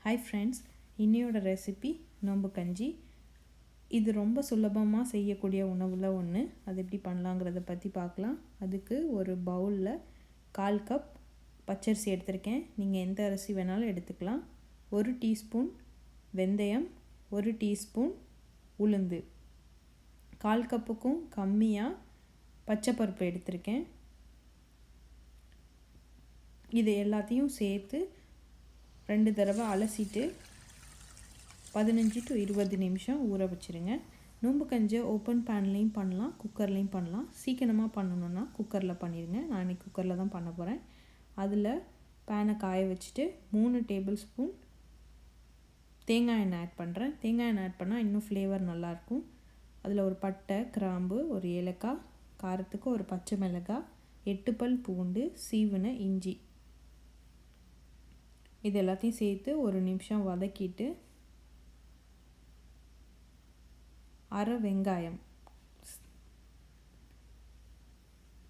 Hi friends, இன்னையோட recipe நொம்பு கஞ்சி. இது ரொம்ப சுலபமாக செய்யக்கூடிய உணவில் ஒன்று. அது எப்படி பண்ணலாங்கிறத பற்றி பார்க்கலாம். அதுக்கு ஒரு பவுலில் 1/4 கப் பச்சரிசி எடுத்திருக்கேன். நீங்கள் எந்த அரிசி வேணாலும் எடுத்துக்கலாம். 1 டீஸ்பூன் வெந்தயம், 1 டீஸ்பூன் உளுந்து, 1/4 கப்புக்கும் கம்மியாக பச்சைப்பருப்பு எடுத்திருக்கேன். இது எல்லாத்தையும் சேர்த்து 2 தடவை அலசிட்டு 15 to 20 நிமிஷம் ஊற வச்சுருங்க. நொம்பு கஞ்சியை ஓப்பன் பேன்லேயும் பண்ணலாம், குக்கர்லேயும் பண்ணலாம். சீக்கிரமாக பண்ணணுன்னா குக்கரில் பண்ணிடுங்க. நான் இன்றைக்கி குக்கரில் தான் பண்ண போகிறேன். அதில் பேனை காய வச்சுட்டு 3 டேபிள் ஸ்பூன் தேங்காய் எண்ணெய் ஆட் பண்ணுறேன். தேங்காய் எண்ணெய் ஆட் பண்ணால் இன்னும் ஃப்ளேவர் நல்லாயிருக்கும். அதில் ஒரு பட்டை, கிராம்பு, ஒரு ஏலக்காய், காரத்துக்கு ஒரு பச்சை மிளகாய், 8 பல் பூண்டு, சீவின இஞ்சி, இது எல்லாத்தையும் சேர்த்து ஒரு நிமிஷம் வதக்கிட்டு அரை வெங்காயம்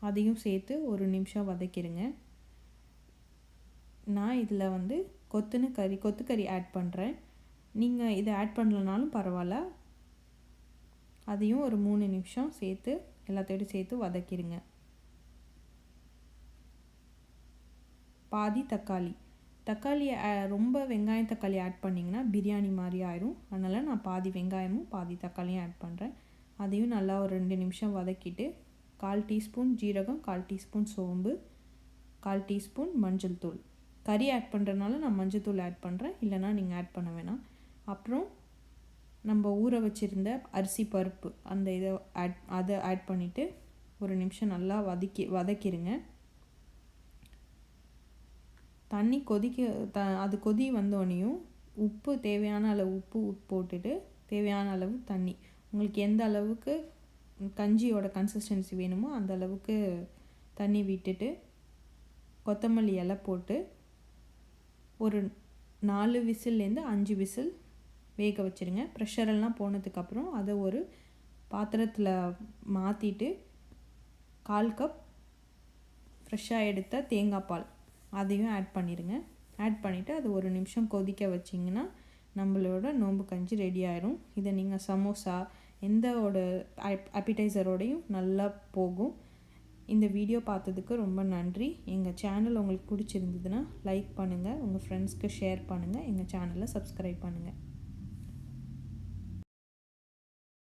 அதையும் சேர்த்து ஒரு நிமிஷம் வதக்கிடுங்க. நான் இதில் கொத்துக்கறி ஆட் பண்ணுறேன். நீங்கள் இதை ஆட் பண்ணலனாலும் பரவாயில்ல. அதையும் ஒரு 3 நிமிஷம் சேர்த்து எல்லாத்தையும் சேர்த்து வதக்கிடுங்க. பாதி தக்காளியை ரொம்ப வெங்காயம் தக்காளி ஆட் பண்ணிங்கன்னா பிரியாணி மாதிரி ஆயிரும். அதனால் நான் பாதி வெங்காயமும் பாதி தக்காளியும் ஆட் பண்ணுறேன். அதையும் நல்லா ஒரு 2 நிமிஷம் வதக்கிட்டு 1/4 டீஸ்பூன் ஜீரகம், 1/4 டீஸ்பூன் சோம்பு, 1/4 டீஸ்பூன் மஞ்சள் தூள். கறி ஆட் பண்ணுறதுனால நான் மஞ்சள் தூள் ஆட் பண்ணுறேன், இல்லைனா நீங்கள் ஆட் பண்ண வேணாம். அப்புறம் நம்ம ஊற வச்சுருந்த அரிசி பருப்பு அதை ஆட் பண்ணிவிட்டு ஒரு நிமிஷம் நல்லா வதக்கிடுங்க. தண்ணி அது கொதி வந்தோடனையும் உப்பு தேவையான அளவு உப்பு போட்டுட்டு தேவையான அளவு தண்ணி, உங்களுக்கு எந்த அளவுக்கு கஞ்சியோட கன்சிஸ்டன்சி வேணுமோ அந்த அளவுக்கு தண்ணி விட்டுட்டு கொத்தமல்லி இலை போட்டு ஒரு 4 விசில்லேருந்து 5 விசில் வேக வச்சுருங்க. ப்ரெஷரெல்லாம் போனதுக்கப்புறம் அதை ஒரு பாத்திரத்தில் மாற்றிட்டு 1/4 கப் ஃப்ரெஷ்ஷாக எடுத்த தேங்காய் பால் அதையும் ஆட் பண்ணிடுங்க. ஆட் பண்ணிவிட்டு அது ஒரு நிமிஷம் கொதிக்க வச்சிங்கன்னா நம்மளோட நோம்பு கஞ்சி ரெடி ஆயிரும். இதை நீங்கள் சமோசா எந்தோட ஆப்பிடைசரோடையும் நல்லா போகும். இந்த வீடியோ பார்த்ததுக்கு ரொம்ப நன்றி. எங்கள் சேனல் உங்களுக்கு பிடிச்சிருந்ததுன்னா லைக் பண்ணுங்கள், உங்கள் ஃப்ரெண்ட்ஸ்க்கு ஷேர் பண்ணுங்கள், எங்கள் சேனலை சப்ஸ்கிரைப் பண்ணுங்கள்.